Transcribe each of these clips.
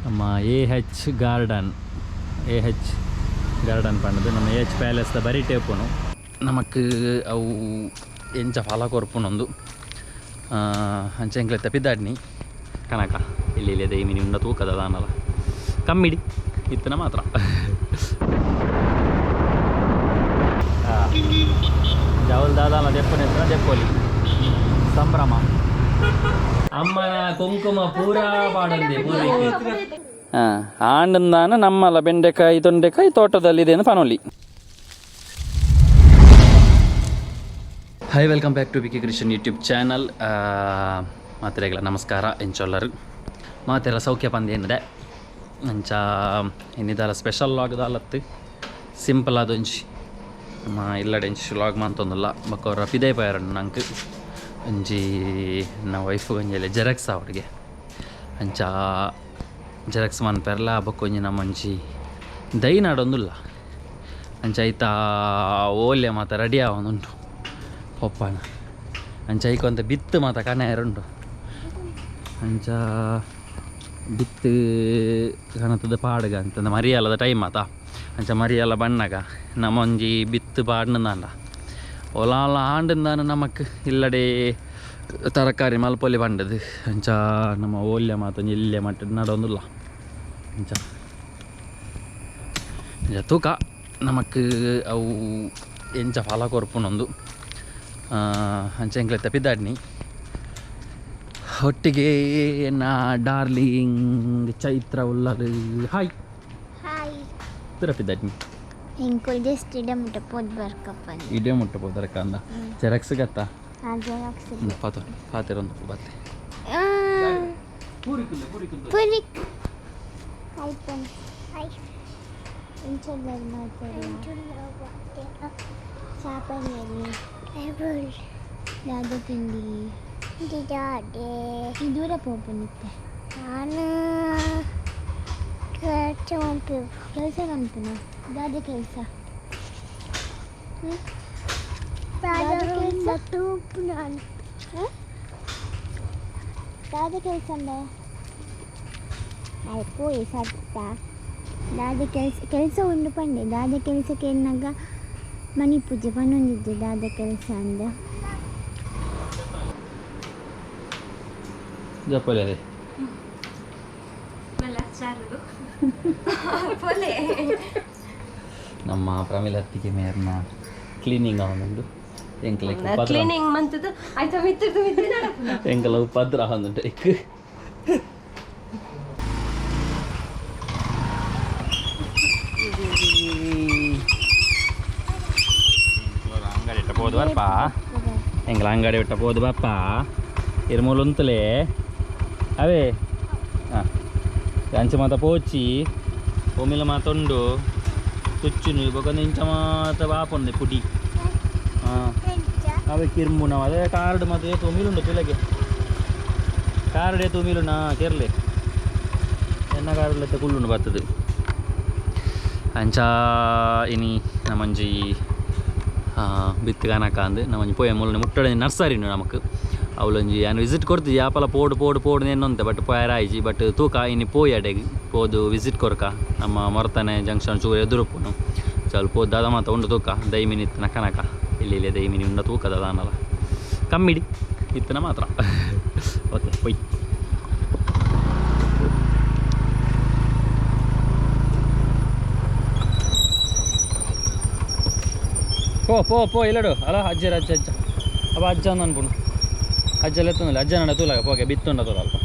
ನಮ್ಮ garden garden ಪಂಡದು ನಮ್ಮ ಪ್ಯಾಲೇಸ್ದ ಬರೀ ಟೇಪುನು ನಮಕ್ ಅವು ಎಂಚ ಫಲ ಕೊರ್ಪುನೊಂದು ಅಂಚೆಂಕ್ಲೆ ತಪ್ಪಿದ್ದಾಡ್ನಿ ಕನಕ ಇಲ್ಲಿ ದೈಮಿನಿ ಉಂಡ ತೂಕದ ದಾನಲ್ಲ ಕಮ್ಮಿಡಿ ಇತ್ತನ ಮಾತ್ರ ಜವಲ್ ದಾದಾಲ ದೆಪ್ಪನ ದೆಪ್ಪೋಲಿ ಸಂಭ್ರಮ ಅಮ್ಮನ ಕುಂಕುಮ ಪೂರಾ ಪಾಡಂದೆ ಪೂರ್ವಿಕ್ ಆಂಡಂದಾನ ನಮ್ಮಲ್ಲ ಬೆಂಡೆಕಾಯಿ ತೊಂಡೆಕಾಯಿ ತೋಟದಲ್ಲಿದೆ ಅಂತ ಪನೋಲಿ. Hi welcome back to bkcreation YouTube channel. ಮಾತ್ರೆಗಳ ನಮಸ್ಕಾರ ಎಂಚೊಲ್ಲರು ಮಾತೆಲ್ಲ ಸೌಖ್ಯ ಪಂದೇನಿದೆ ಅಂಚ ಇನ್ನಿದಲ್ಲ ಸ್ಪೆಷಲ್ ಲಾಗ್ದಾಲತ್ತು ಸಿಂಪಲ್ ಆದೊಂಜಿ ಇಲ್ಲಡೆಂಚು ಲಾಗ್ ಮಂತೊಂದಿಲ್ಲ ಬಕ್ಕವ್ರ ಪಿದೇ ಪಾಯರಣ್ಣ ನಂಗೆ ಒಂಜಿ ನಮ್ಮ ವೈಫ್ ಒಂಜಿ ಜೆರಾಕ್ಸ್ ಅವ್ರಿಗೆ ಅಂಚ ಜೆರಾಕ್ಸ್ ಮನ್ಪೆರ್ಲ ಬಕ್ಕೊಂಜಿ ನಮ್ಮಂಚಿ ದೈನಾಡೊಂದಿಲ್ಲ ಅಂಚ ಐತ ಓಲ್ಯ ಮಾತ ರೆಡಿ ಆವೊಂದುಂಟು ಪಪ್ಪನ ಅಂಚ ಐಕೊಂತ ಬಿತ್ತು ಮಾತ ಕನೆಯರುಂಟು ಅಂಚ ಬಿತ್ತು ಕನತದ ಪಾಡ್ಗ ಅಂತಂದ ಮರಿಯಲ್ಲದ ಟೈಮ್ ಆತ ಅಂಚ ಮರಿಯಲ್ಲ ಬಣ್ಣಗ ನಮ್ಮೊಂಜಿ ಬಿತ್ತು ಪಾಡ್ನಂದ ಒಲಾಲ ಆಂಡಂದಾನ ನಮಕ್ ಇಲ್ಲಡೆ ತರಕಾರಿ ಮಲ್ಪೊಲಿ ಬಂಡದು ಅಂಚ ನಮ್ಮ ಓಲ್ಯ ಮಾತೊಂಜಿ ಇಲ್ಲೆ ಮಟ್ಟ ನಡೊಂದಿಲ್ಲ ಅಂಚ ತೂಕ ನಮಕ್ ಅವು ಎಂಚ ಫಲ ಕೊರ್ಪುನೊಂದು ಅಂಚೆಂಕ್ಲೆ ತಪ್ಪಿದ್ದಾಡ್ನಿ ಒಟ್ಟಿಗೆ ನಾ ಡಾರ್ಲಿಂಗ್ ಚೈತ್ರ ಉಲ್ಲರು ಹಾಯ್ ತರಪಿದ್ದಾಡ್ನಿ ಇಂಕುಲ್ ಜಸ್ಟ್ ಇಡೆ ಮುಟ್ಟ ಪೋದರಕ ಅಂದ ಜೆರಾಕ್ಸ್ ಗತ್ತ ಪಾತ ಪಾತಿರೊಂದು ಬತ್ತೆ ಪೂರ್ವಿಕ್ ಐಪನ್ ಹೈ ಇಂಚಲ್ಲರ್ ಮಾಡ್ತಾರೆ ಚಾಪನೆಯಲ್ಲಿ ದಾದ ತಿಂಡಿ ದೂರ ಪೋಪನಿತ್ತೆ ನಾನು ಕೆಲಸ ಕನ್ಪುನ ದಾದ ಕೆಲಸ ದಾದ ಕೆಲಸ ಪೋಯಿ ಸತ್ತ ದಾದ ಕೆಲಸ ಉಂಡು ಪಂಡೆ ದಾದ ಕೆಲಸಕ್ಕೆ ಎನ್ನಾಗ ಮನಿ ಪೂಜೆ ಪನ್ನೊಂದಿದ್ದೆ ದಾದ ಕೆಲಸ ಅಂದ ಜಪ್ಪಲೆ ಅದೇ ನಮ್ಮ ಪ್ರಮಿಳ ಅತ್ತಿಗೆ ಮೇರ್ನ ಕ್ಲೀನಿಂಗ್ ಅವನೊಂದು ಕ್ಲೀನಿಂಗ್ ಮಂತದ ಆಯ್ತಾ ಮಿತ್ತದು ಎಂಕಲ ಪದ್ರ ಅವನುಂಟು ಎಕ್ ಅಂಗಡಿ ಇಟ್ಟ போது வரப்பா எங்களை ಅಂಗಡಿ விட்ட போது பாப்பா இருமூலுಂತಲೇ అవే ಅಂಚೆ ಮಾತ ಪೋಚಿ ಒಮ್ಮಿಲ ಮಾತೊಂಡು ತುಚ್ಚುನು ಇವಾಗ ಇಂಚ ಮಾತ ಬಾಪೊಂದೆ ಪುಡಿ ಅವೇ ಕಿರ್ಮು ನಾವು ಅದೇ ಕಾರ್ಡ್ ಮಾತು ಏತು ಒಮ್ಮಿಲುಂಡು ಪಿಲಗೆ ಕಾರ್ಡ್ ಏತು ಒಮ್ಮಿಲುಂಡ ಕೆರ್ಲೆ ಎನ್ನ ಕಾರ್ಡ್ಲೆತ್ತ ಕುಳ್ಳುಂಡು ಬರ್ತದೆ ಅಂಚ ಇನಿ ನಮ್ಮಂಜಿ ಬಿತ್ತು ಕನಕ ಅಂದು ನಮ್ಮಂಜಿ ಪೋಯ ಮೂಲ ಮುಟ್ಟಡ ನರ್ಸರಿನು ನಮಕ್ ಅವಳೊಂಜಿ ಏನು ವಿಸಿಟ್ ಕೊಡ್ತೀವಿ ಆಪಲ ಪೋಡು ನೆನ್ನೊಂತೆ ಬಟ್ ಪೋಯರಾಯ್ಜಿ ಬಟ್ ತೂಕ ಇನ್ನು ಪೋಯಿ ಅಡೆಗೆ ಪೋದು ವಿಸಿಟ್ ಕೊರ್ಕ ನಮ್ಮ ಮೊರತನೆ ಜಂಕ್ಷನ್ ಚೂರು ಎದುರುಪ್ಪುನು ಚಲ್ ಪೋದು ದಾದ ಮಾತ ಉಂಡು ತೂಕ ದೈಮಿನಿ ಇತ್ತನ ಕನಕ ಇಲ್ಲಿ ದೈಮಿನಿ ಉಂಡ ತೂಕದ ದಾನಲ್ಲ ಕಮ್ಮಿಡಿ ಇತ್ತನ ಮಾತ್ರ ಓಕೆ ಪೊಯ್ ಪೋ ಇಲ್ಲಡು ಅಲ್ಲ ಅಜ್ಜ ಅವ ಅಜ್ಜ ಅಂದು ಅನ್ಪುಣು ಅಜ್ಜಲ್ಲಿ ಎತ್ತೊಂದಿಲ್ಲ ಅಜ್ಜ ನಡ ತೂಲಾಗ ಹೋಗಿ ಬಿತ್ತುಂಡ ತೋಲ ಅಲ್ಪ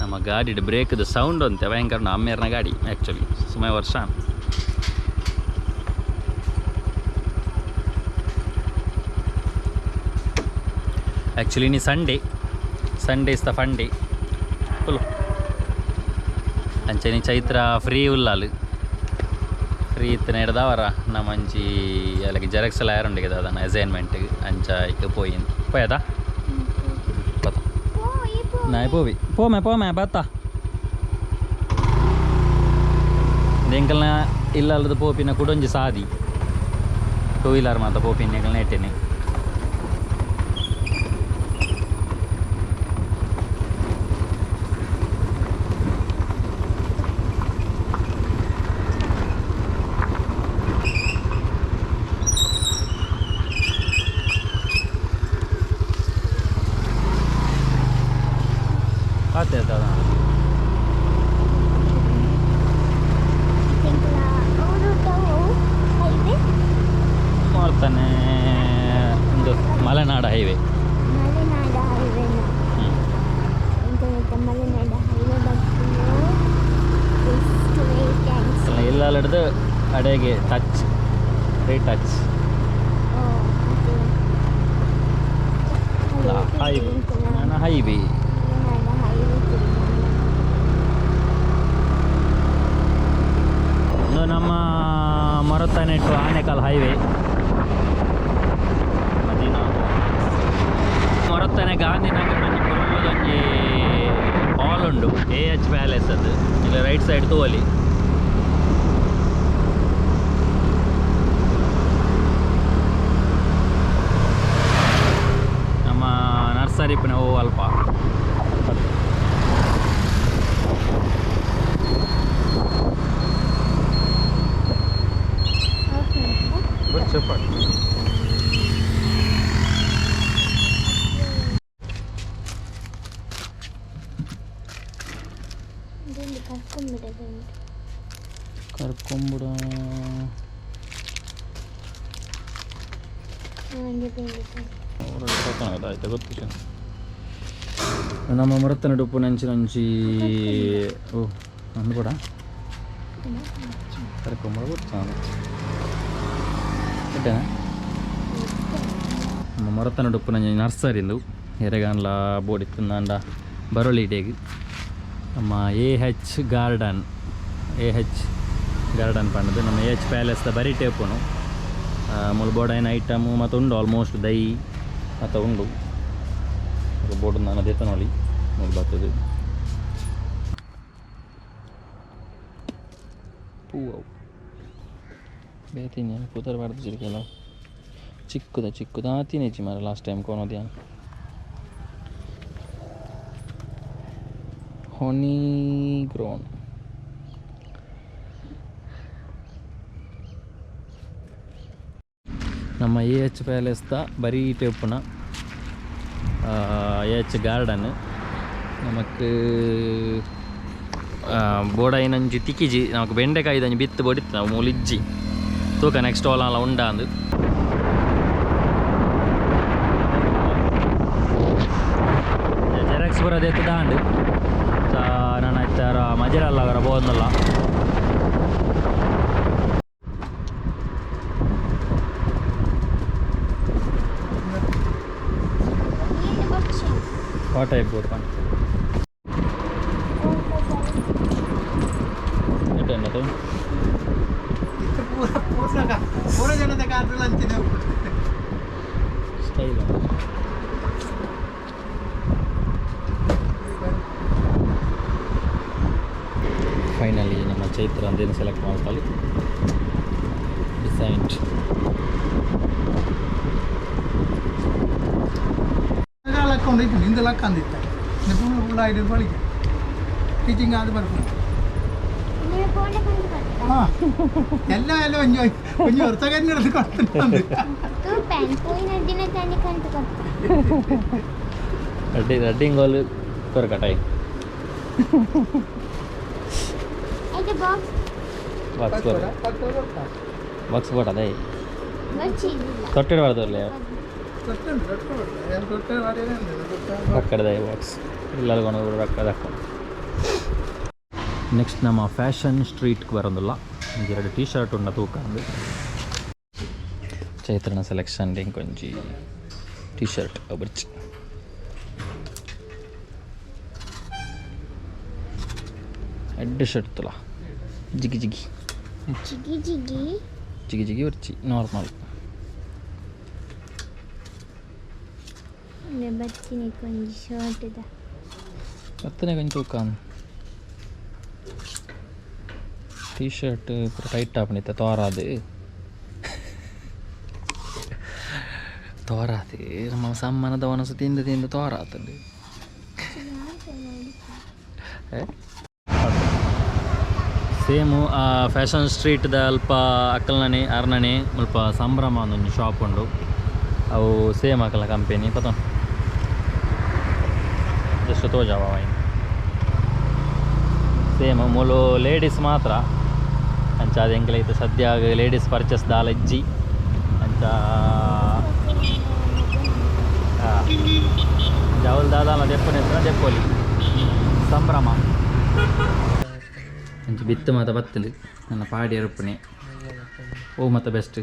ನಮ್ಮ ಗಾಡಿ ಬ್ರೇಕ್ದು ಸೌಂಡ್ ಅಂತೆ ಭಯಂಕರ ಅಮ್ಮೇರ್ನ ಗಾಡಿ ಆ್ಯಕ್ಚುಲಿ ಸುಮಾರು ವರ್ಷ ಆ್ಯಕ್ಚುಲಿ ನೀ ಸಂಡೇ ಇಸ್ ದ ಫಂಡೇ ಫುಲ್ಲು ಅಂಚೆ ನೀ ಚೈತ್ರ ಫ್ರೀ ಉಲ್ಲಾಲು ಫ್ರೀ ಇತ್ತು ನೆಡ್ದವರ ನಮ್ಮಂಚಿ ಅಲ್ಲಿಗೆ ಜೆರಾಕ್ಸ್ ಎಲ್ಲ ಯಾರುಂಡಿಗೆ ಅದನ್ನು ಅಸೈನ್ಮೆಂಟ್ಗೆ ಅಂಚ ಈಗ ಪೋಯದ ಬತ್ತ ನಾಯಿ ಪೋಮೆ ಬತ್ತ ಎಂಕಲ್ನ ಇಲ್ಲಲ್ಲದ ಪೋಪಿನ ಕುಡೊಂಜಿ ಸಾದಿ 2 ವೀಲರ್ ಮಾತ ಪೋಪಿನ ನೆಟ್ಟೆನೆ ಆತೆ ದಾದಾ ಮಾಡ್ತಾನೆ ಒಂದು ಮಲೆನಾಡ ಹೈವೇ ಮಲೆನಾಡ ಹೈವೇನ ಮಲೆನಾಡ ಹೈವೇ ಬರ್ತೀನಿ ಎಲ್ಲ ಹಿಡಿದು ಅಡೆಗೆ ಟಚ್ ಟಚ್ ಹೈವೇ ನಾನು ಹೈವೇ ಇದು ನಮ್ಮ ಮೊರತನೆಟ್ಟು ಆನೆಕಲ್ ಹೈವೇ ಮೊರತನೆ ಗಾಂಧಿನಗರ ಫುಲ್ಲೊಂಜಿ ಹಾಲ್ ಉಂಡು AH ಪ್ಯಾಲೇಸ್ ಅದು ಇಲ್ಲ ರೈಟ್ ಸೈಡ್ ತೋಲಿ ನಮ್ಮ ನರ್ಸರಿ ಪುನಃ ಅಲ್ಪ Cepat. Karkombura. ನಮ್ಮ ಮರತನ ಡುಪ್ಪು ನಂಚಿ ಓ ಅಂದು ಕೂಡ ಕರ್ಕೊಂಬರ ಗೊತ್ತಾನ ನಮ್ಮ ಮರತನ ಡುಪ್ಪು ನಂಜಿ ನರ್ಸರಿಂದು ಎರೆಗಾನ್ಲ ಬೋಡಿತ್ತು ನಂಡ ಬರೋಳಿ ಡೇಗ್ ನಮ್ಮ AH ಗಾರ್ಡನ್ ಪಂಡದು ನಮ್ಮ AH ಪ್ಯಾಲೇಸ್ದ ಬರೀ ಟೇಪುನು ಮುಲ್ ಬೋಡೈನ ಐಟಮು ಮತ್ತು ಉಂಡು ಆಲ್ಮೋಸ್ಟ್ ದೈ ಮತ್ತು ಉಂಡು ಬೋರ್ಡ್ ನಾನು ಅದೇ ನೋಡಿ ಮುಲ್ ಬರ್ತದೆ ಹೂವು ಬೇತೀನಿ ಕೂತರಬಾರ್ದು ಚಿರಿಕೆಲ್ಲ ಚಿಕ್ಕದ ತಿನೇಚಿ ಮಾರ ಲಾಸ್ಟ್ ಟೈಮ್ ಕೊನೋದ್ಯಾನ ಹೊನಿ ಗ್ರೋನ್ ನಮ್ಮ AH ಪ್ಯಾಲೇಸ್ದ ಬರೀ ಟೇಪುನ AH ಗಾರ್ಡನ್ ನಮಕ್ ಬೋಡೈನಂಜಿ ತಿಕ್ಕಿಜಿ ನಮಕ್ ಬೆಂಡೆಕಾಯ್ದಂಜಿ ಬಿತ್ತು ಬಡಿತ್ತು ನಾವು ಮೂಲಿಜ್ಜಿ ತೂಕ ನೆಕ್ಸ್ಟ್ ಓಲ ಉಂಡ ಅಂದು ಜೆರಾಕ್ಸ್ ಬರೋದೆತ್ತು ದಾಂಡು ನಾನು ಆಯ್ತಾರ ಮಜರಲ್ಲ ಅವರ ಬೋದಲ್ಲ ವಾಟ್ ಟೈಪ್ ಬೋರ್ಡ್ ಪಂಡ ಎಟ್ಟೆನ್ನದು ಪೂರ ಜನತೆ ಕಾದ್ರಲ್ಲ ಅಂತಿದೆ ಸ್ಟೈಲ್ ಫೈನಲಿ ನಮ್ಮ ಚೈತ್ರ ಅಂದೇನು ಸೆಲೆಕ್ಟ್ ಮಾಡ್ಕೊಳ್ಳಿ ಡಿಸೈನ್ಡ್ ಲೆಕ್ಕ ನಿಂದು ಲೆಕ್ಕ ಅಂದಿತ್ತ ಫುಲ್ ಐದು ಬಳಿಗೆ ಟೀಚಿಂಗ್ ಆದ ಬರ್ಬೋದು ಹಾಂ ಎಲ್ಲ ಒಂಜಿ ವರ್ಷಕ್ಕೆ ನಡೆದು ಕೊಡ್ತೀನಿ ರಡ್ಡಿಂಗ್ ಗೋಲ್ ಕೊರಕಟಾಯಿ ಬಾಕ್ಸ್ ಕೊಟ್ಟದೆ ತೊಟ್ಟಿಡಬಾರ್ದು ರೊಕ್ಕಡದೆ ಬಾಕ್ಸ್ ಎಲ್ಲರಿಗೂ ರೊಕ್ಕದ ನೆಕ್ಸ್ಟ್ ನಮ್ಮ ಫ್ಯಾಷನ್ ಸ್ಟ್ರೀಟ್ಗೆ ಬರೋದಿಲ್ಲ ಎರಡು ಟೀ ಶರ್ಟ್ ಉಂಡ ತೂಕ ಅಂದು ಚೈತ್ರನ ಸೆಲೆಕ್ಷನ್ ಕೊಂಚಿ ಟೀ ಶರ್ಟ್ ಬರ್ಚಿ ಎಡ್ಡೆ ಶರ್ಟ್ ತುಲ ಜಿಗಿ ಬರ್ಚಿ ನಾರ್ಮಲ್ ಬತ್ತನೆ ಕೊಂಚ ತೂಕ ಟೀ ಶರ್ಟ್ ಟೈಟ್ ಆಪಣಿತ್ತೆ ತೋರಾದು ನಮ್ಮ ಸಮ್ಮನದ ಒನಸು ತಿಂದು ತೋರಾತಂದು ಸೇಮು ಫ್ಯಾಷನ್ ಸ್ಟ್ರೀಟ್ದ ಅಲ್ಪ ಅಕ್ಕಲ್ನನೆ ಅರ್ನನೆ ಸ್ವಲ್ಪ ಸಂಭ್ರಮ ಒಂದೊಂದು ಶಾಪ್ ಉಂಡು ಅವು ಸೇಮ್ ಅಕ್ಕಲ ಕಂಪೆನಿ ಪತ ಜಸ್ಟ್ ತೋಜಾವ ಸೇಮ್ ಮೂಲು ಲೇಡೀಸ್ ಮಾತ್ರ ಅಂಚ ಅದು ಎಂಕ್ಲೈತೆ ಸದ್ಯ ಲೇಡೀಸ್ ಪರ್ಚೇಸ್ ದಾಲಜ್ಜಿ ಅಂಚ ಜವಲ್ ದಾದಾಲ ದೆಪ್ಪನೆ ದೆಪ್ಪೋಲಿ ಸಂಭ್ರಮ ಅಂಚ ಬಿತ್ತು ಮಾತ ಬತ್ತಲು ನನ್ನ ಪಾಡಿ ಅರುಪಣೆ ಓ ಮತ್ತೆ ಬೆಸ್ಟ್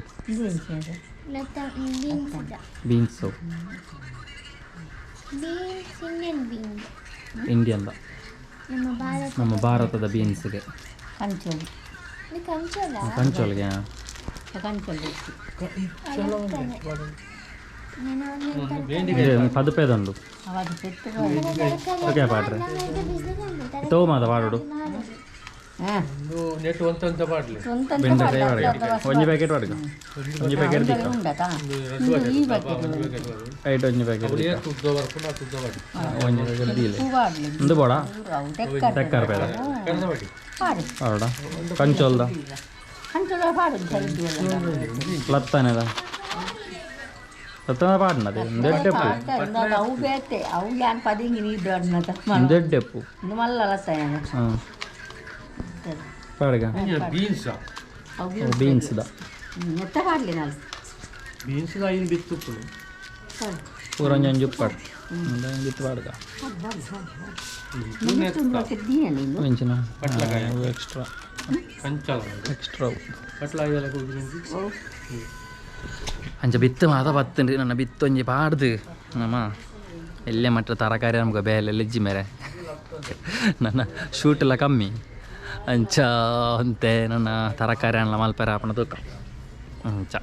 ಬೀನ್ಸು ಇಂಡಿಯನ್ ನಮ್ಮ ಭಾರತದ ಬೀನ್ಸ್ಗೆ ಕಂಚೋಲ್ಗೆ ಪದುಪೇದುಂಡು ಓಕೆ ಪಾಡ್ರೆ ತೋ ಮಾತ ಪಾಡೋಡು ಬೆಂಡೆಕಾಯಿ ವಾಡ್ಗ ಒಂಜಿ ಪ್ಯಾಕೆಟ್ ವಾಡ್ಗ ಒಂಜಿ ಪ್ಯಾಕೆಟ್ ದಿಕ್ಕ ಐಟ್ ಒಂಜಿ ಪ್ಯಾಕೆಟ್ ಒಂಜಿ ಪ್ಯಾಕೆಟ್ ದೀಲೆ ಒಂದು ಬೋಡ ತೆಕ್ಕ ರೂಪಾಯಿದ ಪಾಡ ಕಂಚೋಲ್ದ ಲತ್ತಾನೆದ ಲತ್ತನ ಪಾಡ್ನದೆ ದೆಡ್ಡೆಪ್ಪು ದೆಡ್ಡೆಪ್ಪು ಹಾಂ ಪಾಡ್ಗ ಬೀನ್ಸ್ದ ಪೂರಂಜಿ ಉಪ್ಪಾಡು ಬಿತ್ತು ಪಾಡ್ಗ ವೆಂಚಿನ ಎಕ್ಸ್ಟ್ರಾ ಅಂಚ ಬಿತ್ತು ಮಾತ ಬತ್ತುಂಡು ನನ್ನ ಬಿತ್ತೊಂಜಿ ಪಾಡ್ದು ನಮ್ಮ ಎಲ್ಲೇ ಮಟ್ಟ ತರಕಾರಿ ನಮ್ಗೆ ಬೇಲೆ ಲೆಜ್ಜಿ ಮೇರೆ ನನ್ನ ಶೂಟ್ ಎಲ್ಲ ಕಮ್ಮಿ ಅಂಚ ಅಂತೆ ನನ್ನ ತರಕಾರಿ ಅಣ್ಣ ಮಲ್ಪೆರ ಆಪಣ ತೂಕ ಅಂಚ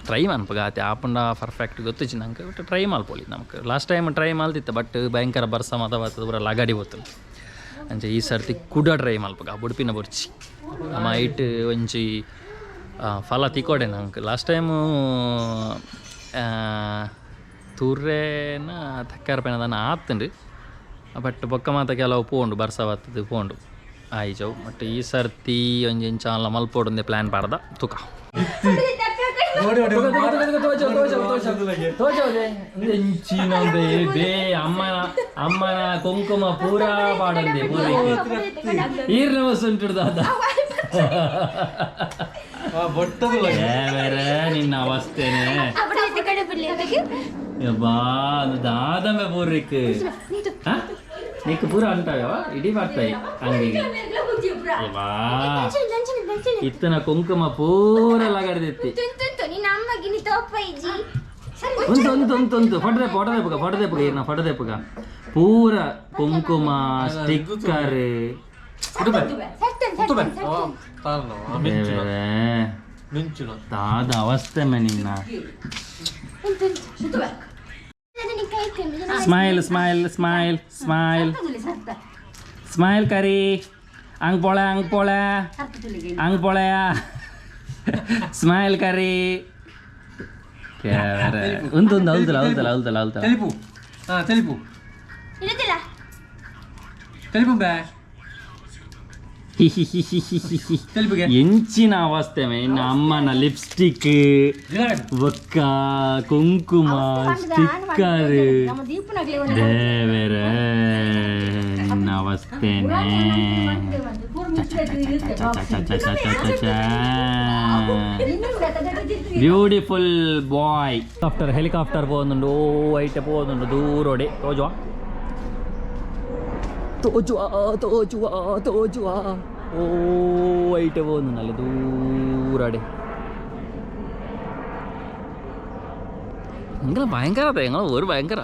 ಟ್ರೈ ಮನ್ಪಗಾತೆ ಆಪಂಡ ಪರ್ಫೆಕ್ಟ್ ಗೊತ್ತಿಚ್ಚಿ ನಂಗೆ ಬಟ್ ಟ್ರೈ ಮಲ್ಪೊಲಿ ನಮ್ಗೆ ಲಾಸ್ಟ್ ಟೈಮ್ ಟ್ರೈ ಮಲ್ತಿತ್ತು ಬಟ್ ಭಯಂಕರ ಬರ್ಸ ಮಾತ ಬರ್ತದೆ ಪೂರ ಲಗಾಡಿ ಹೋಗ್ತದೆ ಅಂಚ ಈ ಸರ್ತಿ ಕುಡ ಟ್ರೈ ಮಲ್ಪಗ ಬುಡುಪಿನ ಬೊರ್ಚಿ ನಮ್ಮ ಐಟ್ ಒಂಜಿ ಫಲ ತಿಕ್ಕೋಡೆ ನಂಗೆ ಲಾಸ್ಟ್ ಟೈಮು ತೂರ್ರೇನ ತಕ್ಕಾರಪೇನ ಅದನ್ನು ಆತುಂಡು ಬಟ್ ಬೊಕ್ಕ ಮಾತ ಕೆಲವು ಪೋಂಡು ಬರ್ಸ ಬರ್ತದೆ ಪೋಂಡು ಆಯ್ಜವು ಬಟ್ ಈ ಸರ್ತಿ ಒಂಜಿ ಇಂಚಾಲ ಮಲ್ಪೋಡೊಂದೆ ಪ್ಲ್ಯಾನ್ ಪಾಡ್ದ ತುಕ ಅಮ್ಮನ ಕುಂಕುಮ ಪೂರಾ ಪಾಡಂದೆ ಈರ್ನ ವಸುಂಟು ದಾದ ನಿನ್ನ ಅವಸ್ಥೆನೆ ಬಾ ದಾದಮೆ ಪೂರ್ವಿಕ್ నీకు పూర అంటావా ఇడి పడతాయి అంగికి ఇత్తన కుంకుమ పూర లగడిదెత్తి ಫಟದೆಪ್ಪಗ ಪೂರ ಕುಂಕುಮ ಸ್ಟಿಕ್ಕರ್ ದಾದ ಅವಸ್ಥೆ ನಿನ್ನ smile smile smile smile smile ಕರಿ ಹಂಗ್ ಪೊಳೆಯ ಸ್ಮೈಲ್ ಕರಿ ಒಂದು ಹೌದಲ್ಲ ಎಂಚಿನ ಅವಸ್ಥೆ ಇನ್ನು ಅಮ್ಮನ ಲಿಪ್ಸ್ಟಿಕ್ ಒಕ್ಕ ಕುಂಕುಮ ಸ್ಟಿಕ್ಕರ್ ದೇವರ ನಿನ್ನ ಅವಸ್ಥೆನೇ ಬ್ಯೂಟಿಫುಲ್ ಬಾಯ್ ಹೆಲಿಕಾಪ್ಟರ್ പോകുന്നുണ്ട് ഓ ആയിട്ട് പോകുന്നുണ്ട് ദൂരോടെ തോജുവാ ഓ ആയിട്ട് പോകുന്നുണ്ട് അല്ലേ ദൂരാടെ നിങ്ങൾ ഭയങ്കര ഞങ്ങൾ ഒരു ഭയങ്കര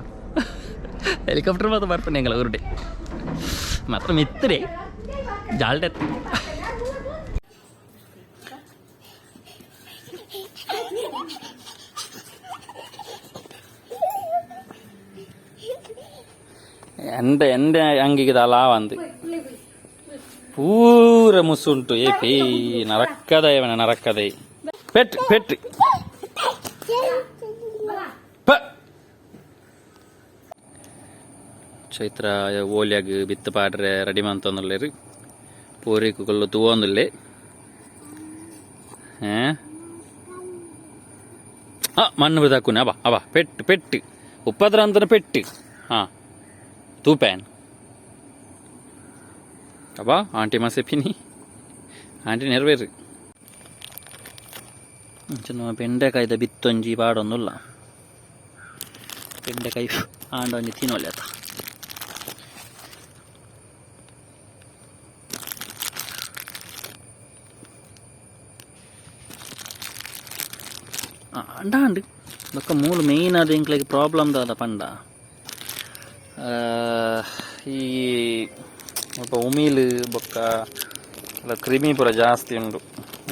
ಹೆಲಿಕಾಪ್ಟರ್ ಮಾತ್ರ ಬರ್ಪಣೆ ഞങ്ങൾ ഒരു ಮಾತ್ರ ಮಿತ್ತರೆ ಜಾಲ್ಡೆ എൻ്റെ അങ്കിക്ക് തലാ വന്ന് ಪೂರ ಮುಸುಂಟು ಏಪಿ ನರಕ್ಕದ ಇವನ ನರಕ್ಕದೆ ಪೆಟ್ ಪೆಟ್ ಚೈತ್ರ ಓಲಿಯಾಗ ಬಿತ್ತು ಪಾಡ್ರೆ ರೆಡಿ ಮಾಡ್ತಂದ್ರೆ ಪೂರಿಕುಗಳು ತೂವೊಂದಿಲ್ಲ ಮಣ್ಣು ಬಿದ್ದಾಕುನಿ ಅಬ ಅಬ ಪೆಟ್ಟು ಪೆಟ್ಟು ಉಪ್ಪದ್ರ ಅಂತನ ಪೆಟ್ಟು ಹಾಂ ತೂಪ್ಯಾನ್ ಅಬ್ಬಾ ಆಂಟಿ ಮಸೆಪಿನಿ ಆಂಟಿ ನೆರವೇರು ನಾವು ಬೆಂಡೆಕಾಯ್ದ ಬಿತ್ತೊಂಜಿ ಪಾಡೊಂದುಲ್ಲ ಬೆಂಡೆಕಾಯಿ ಆಂಡೊಂಜಿ ತಿನ್ನೊಲ್ಲೆ ಆತ ಅಂಡ ಬೊಕ್ಕ ಮೂಲು ಮೇಯ್ನ್ ಅದು ಇಂಕ್ಲೆಗ್ ಪ್ರಾಬ್ಲಮ್ ದಾದ ಪಂಡ ಈ ಸ್ವಲ್ಪ ಉಮೀಲು ಬೊಕ್ಕ ಎಲ್ಲ ಕ್ರಿಮಿ ಪೂರ ಜಾಸ್ತಿ ಉಂಡು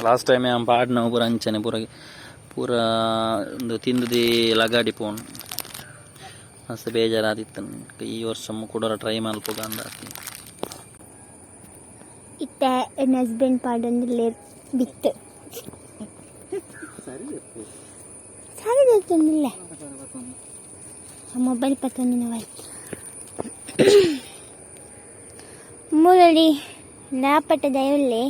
ಲಾಸ್ಟ್ ಟೈಮ್ ಪಾಡ್ನವು ಪೂರ ಅಂಚನೆ ಪೂರ ಒಂದು ತಿಂದುದೇ ಲಗಾಡಿ ಪೋಣು ಮಸ್ತ್ ಬೇಜಾರಾದಿತ್ತು ಈ ವರ್ಷ ಕೂಡ ಟ್ರೈ ಮಲ್ಪೋಗ ಅಂದಾತಿ ಇತ್ತ ನನ್ನ ಹಸ್ಬೆಂಡ್ ಪಾಡೊಂದಿಲ್ಲ ಬಿತ್ತು ಸರಿ ಗೊತ್ತೊಂದಿಲ್ಲ ಮೊಬೈಲ್ ಪತ್ತೊಂದಿನವೈ ಮೂಲಡಿ ನಾಪಟ್ಟ ದಯವಿಲ್ಲೆ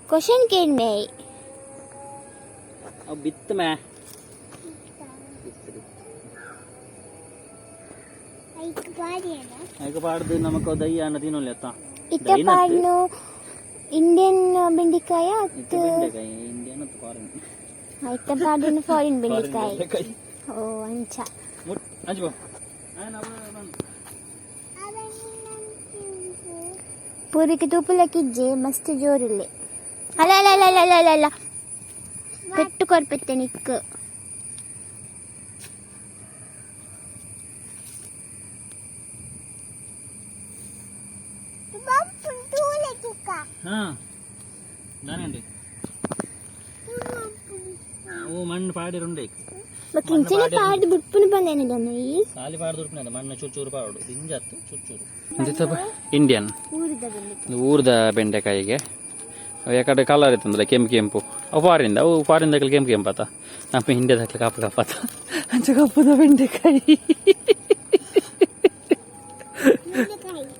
ಕ್ವಶನ್ ಕೇಳ್ಮೆ ಬಿತ್ತು ಮೇ ಪಾಡ್ದು ನಮಕ್ ದಯ್ಯ ಅನ್ನ ತಿನ್ನೊಲ್ಲೆ ಇತ್ತ ಪಾಡ್ನು ಇಂಡಿಯನ್ ಬೆಂಡೆಕಾಯ ಇಂಡಿಯನ್ ಫಾರಿನ್ ಇತ್ತ ಪಾಡ್ನು ಫಾರಿನ್ ಬೆಂಡೆಕಾಯಿ ಓ ಅಂಚ ಪೂರಿಗೆ ತೂಪುಲಕ್ಕಿಜ್ಜೆ ಮಸ್ತ್ ಜೋರಿಲ್ಲೆ ಅಲ್ಲ ಅಲ್ಲ ಅಲ್ಲ ಅಲ್ಲ ಅಲ್ಲ ಅಲ್ಲ ಪೆಟ್ಟು ಕೊರ್ಪೆತ್ತೆ ನಿಕ್ಕು ಮಣ್ಣು ಪಾಡಿರುಂಡೆ ಕಿಂಚನೆ ಪಾಡಿ ಬುಟ್ಪುನು ಬಂದೇನೆ ದನ್ನ ಈ ಸಾಲಿ ಪಾಡಿ ದುರ್ಪನೆ ಮಣ್ಣು ಚೂರು ಪಾಡು ದಿಂಜತ್ತು ಚೂರು ಇಂಡಿಯನ್ ಊರ್ದ ಬೆಂಡೆಕಾಯಿಗೆ ಯಾಕಡೆ ಕಲರ್ ಇತ್ತಂದ್ರೆ ಕೆಂಪು ಅವು ಫಾರಿನ್ ಕೆಂಪು ಕೆಂಪಾತ ನಮ್ಮ ಇಂಡಿಯಾದ ಕಪ್ಪು ಕಪ್ಪಾತ ಅಂಚ ಕಪ್ಪುದ ಬೆಂಡೆಕಾಯಿ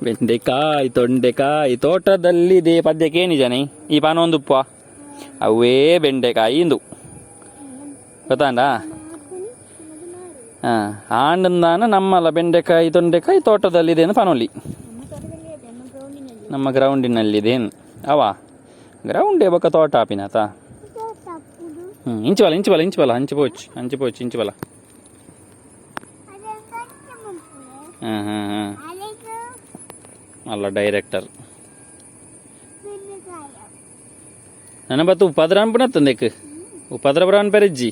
ಬೆಂಡೆಕಾಯಿ ತೊಂಡೆಕಾಯಿ ತೋಟದಲ್ಲಿದೆ ಪದ್ಯಕ್ಕೆ ಏನಿಜಾನೆ ಈ ಪಾನೊಂದುಪ್ಪ ಅವೇ ಬೆಂಡೆಕಾಯಿ ಇಂದು ಗೊತ್ತಾಂಡ ಹಾಂ ಆಂಡಂದಾನ ನಮ್ಮಲ್ಲ ಬೆಂಡೆಕಾಯಿ ತೊಂಡೆಕಾಯಿ ತೋಟದಲ್ಲಿದೆ ಅಂತ ಪನೋಲಿ ನಮ್ಮ ಗ್ರೌಂಡಿನಲ್ಲಿದೇನು ಅವ ಗ್ರೌಂಡೇ ಬೊಕ್ಕ ತೋಟ ಆಪಿನಾತ ಇಂಚು ಬಲ ಹಂಚಿಪೋಚ್ ಹಾಂ ಅಲ್ಲ ಡೈರೆಕ್ಟರ್ ನನ್ನ ಬತ್ತು ಉಪದ್ರ ತಂದೆಕ್ ಉಪದ್ರ ಬರವನ್ ಪೆರಜ್ಜಿ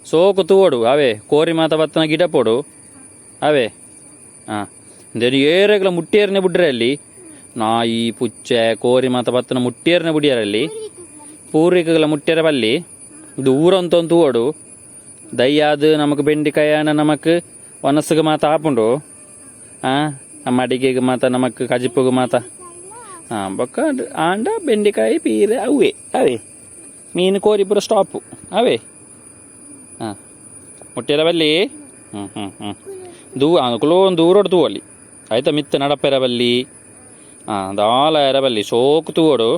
ಸೋಕು ತೂವಡು ಅವೇ ಕೋರಿ ಮಾತ ಬತ್ತನ ಗಿಡ ಪೋಡು ಅವೇ ಹಾಂ ದೇನು ಏರೆಗಳ ಮುಟ್ಟಿಯರ್ನೆ ಬಿಡ್ರೆ ಅಲ್ಲಿ ನಾಯಿ ಪುಚ್ಚೆ ಕೋರಿ ಮಾತ ಬತ್ತನ ಮುಟ್ಟಿಯರ್ನೆ ಬಿಡಿಯರಲ್ಲಿ ಪೂರ್ವಿಕಗಳ ಮುಟ್ಟಿಯರ ಬಲ್ಲಿ ಇದು ಊರಂತ ತೂವಡು ದಯ್ಯಾದ ನಮಕ್ ಬೆಂಡಿಕಾಯನ ನಮಕ್ ಒನಸ್ಗೆ ಮಾತ ಆಪುಂಡು ನಮ್ಮ ಅಡಿಗೆಗೆ ಮಾತ ನಮಕ್ ಕಜಿಪ್ಪುಗೆ ಮಾತ ಬೊಕ್ಕ ಆಂಡ ಬೆಂಡಿಕಾಯಿ ಪೀರೆ ಅವೇ ಮೀನು ಕೋರಿ ಪೂರ ಸ್ಟಾಪು ಅವೇ ಮುಟ್ಟಿಯರ ಬಲ್ಲಿ ಕುಲೋನ್ ದೂರೋಡು ತೂವಲ್ಲಿ ಆಯ್ತಾ ಮಿತ್ತ ನಡಪೆರ ಬಲ್ಲಿ ದಾಲ ಎರ ಬಲ್ಲಿ ಸೋಕು ತೂವಡು